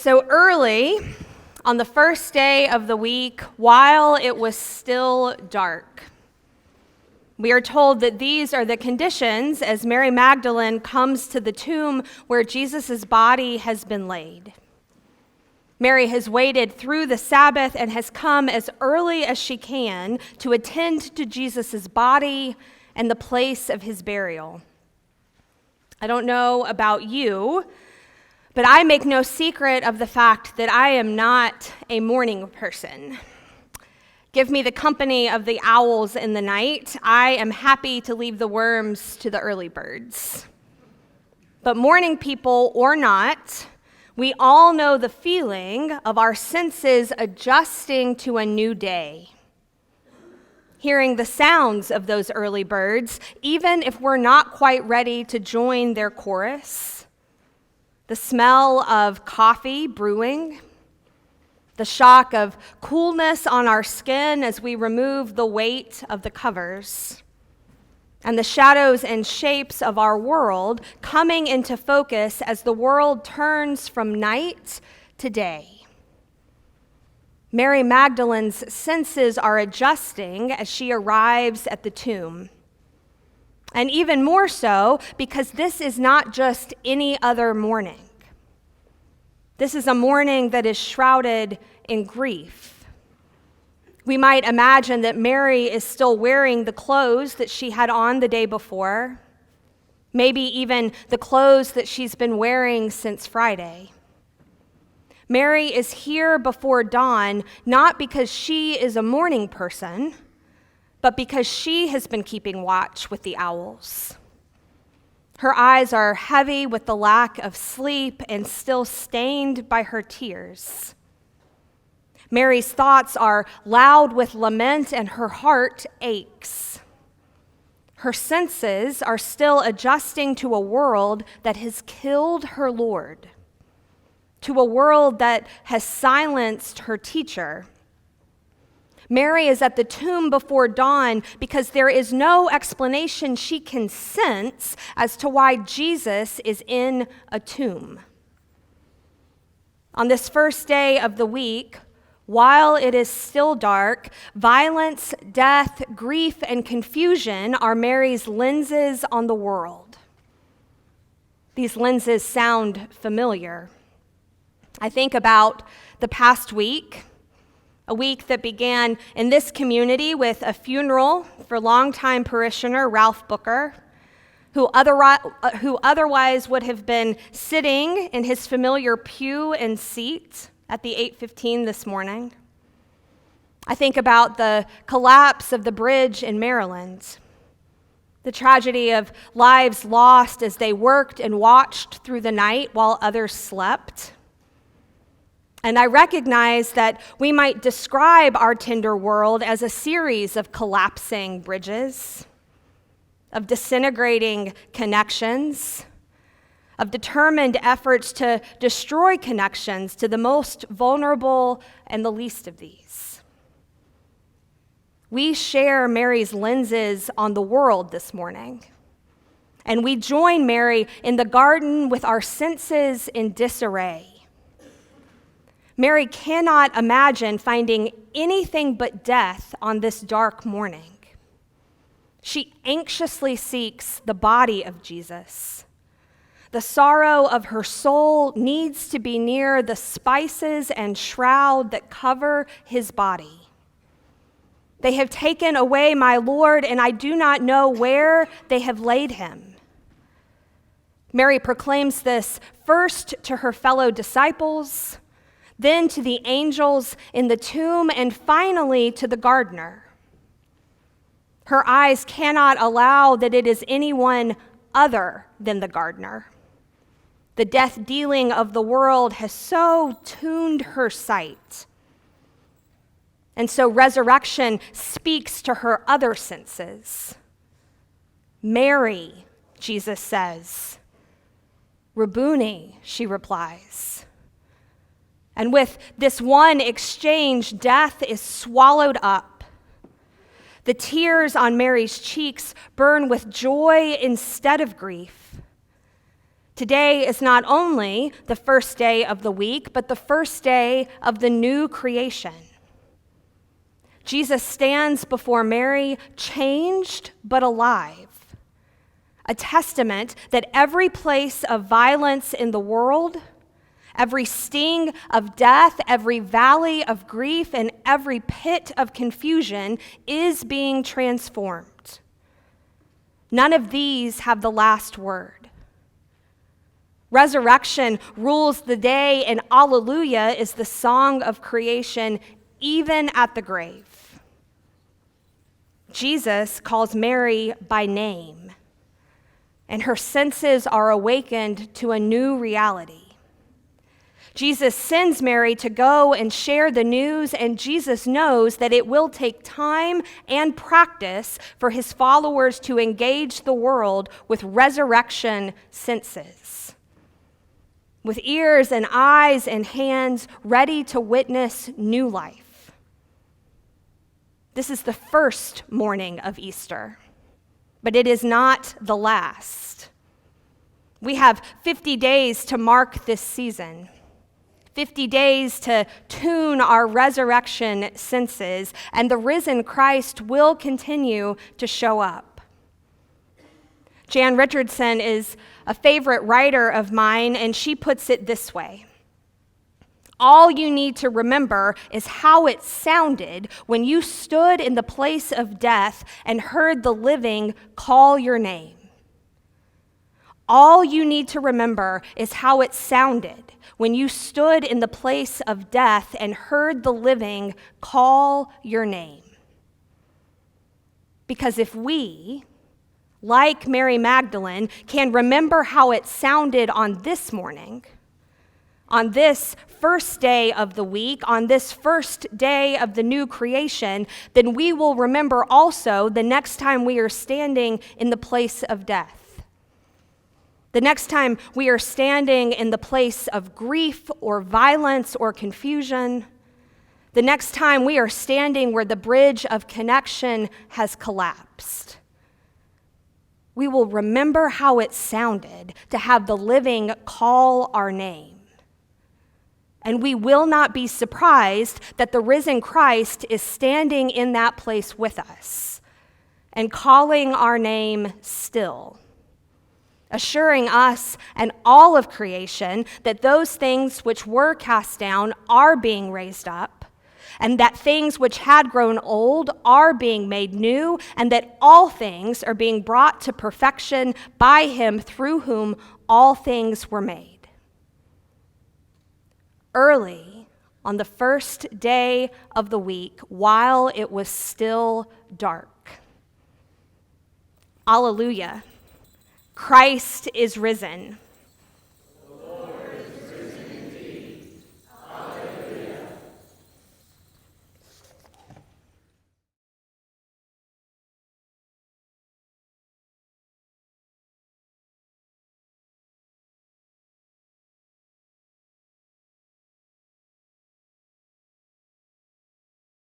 So early on the first day of the week, while it was still dark, we are told that these are the conditions as Mary Magdalene comes to the tomb where Jesus' body has been laid. Mary has waited through the Sabbath and has come as early as she can to attend to Jesus' body and the place of his burial. I don't know about you, but I make no secret of the fact that I am not a morning person. Give me the company of the owls in the night. I am happy to leave the worms to the early birds. But morning people or not, we all know the feeling of our senses adjusting to a new day. Hearing the sounds of those early birds, even if we're not quite ready to join their chorus. The smell of coffee brewing, the shock of coolness on our skin as we remove the weight of the covers, and the shadows and shapes of our world coming into focus as the world turns from night to day. Mary Magdalene's senses are adjusting as she arrives at the tomb. And even more so because this is not just any other morning. This is a morning that is shrouded in grief. We might imagine that Mary is still wearing the clothes that she had on the day before, maybe even the clothes that she's been wearing since Friday. Mary is here before dawn, not because she is a morning person, but because she has been keeping watch with the owls. Her eyes are heavy with the lack of sleep and still stained by her tears. Mary's thoughts are loud with lament and her heart aches. Her senses are still adjusting to a world that has killed her Lord, to a world that has silenced her teacher. Mary is at the tomb before dawn because there is no explanation she can sense as to why Jesus is in a tomb. On this first day of the week, while it is still dark, violence, death, grief, and confusion are Mary's lenses on the world. These lenses sound familiar. I think about the past week, a week that began in this community with a funeral for longtime parishioner Ralph Booker, who otherwise would have been sitting in his familiar pew and seat at the 8:15 this morning. I think about the collapse of the bridge in Maryland, the tragedy of lives lost as they worked and watched through the night while others slept. And I recognize that we might describe our tender world as a series of collapsing bridges, of disintegrating connections, of determined efforts to destroy connections to the most vulnerable and the least of these. We share Mary's lenses on the world this morning, and we join Mary in the garden with our senses in disarray. Mary cannot imagine finding anything but death on this dark morning. She anxiously seeks the body of Jesus. The sorrow of her soul needs to be near the spices and shroud that cover his body. They have taken away my Lord, and I do not know where they have laid him. Mary proclaims this first to her fellow disciples, then to the angels in the tomb, and finally to the gardener. Her eyes cannot allow that it is anyone other than the gardener. The death dealing of the world has so tuned her sight. And so resurrection speaks to her other senses. Mary, Jesus says. Rabboni, she replies. And with this one exchange, death is swallowed up. The tears on Mary's cheeks burn with joy instead of grief. Today is not only the first day of the week, but the first day of the new creation. Jesus stands before Mary, changed but alive, a testament that every place of violence in the world, every sting of death, every valley of grief, and every pit of confusion is being transformed. None of these have the last word. Resurrection rules the day, and Alleluia is the song of creation, even at the grave. Jesus calls Mary by name, and her senses are awakened to a new reality. Jesus sends Mary to go and share the news, and Jesus knows that it will take time and practice for his followers to engage the world with resurrection senses, with ears and eyes and hands ready to witness new life. This is the first morning of Easter, but it is not the last. We have 50 days to mark this season, 50 days to tune our resurrection senses, and the risen Christ will continue to show up. Jan Richardson is a favorite writer of mine, and she puts it this way: all you need to remember is how it sounded when you stood in the place of death and heard the living call your name. All you need to remember is how it sounded when you stood in the place of death and heard the living call your name. Because if we, like Mary Magdalene, can remember how it sounded on this morning, on this first day of the week, on this first day of the new creation, then we will remember also the next time we are standing in the place of death. The next time we are standing in the place of grief or violence or confusion. The next time we are standing where the bridge of connection has collapsed. We will remember how it sounded to have the living call our name. And we will not be surprised that the risen Christ is standing in that place with us and calling our name still, assuring us and all of creation that those things which were cast down are being raised up, and that things which had grown old are being made new, and that all things are being brought to perfection by him through whom all things were made. Early on the first day of the week, while it was still dark. Alleluia, Christ is risen.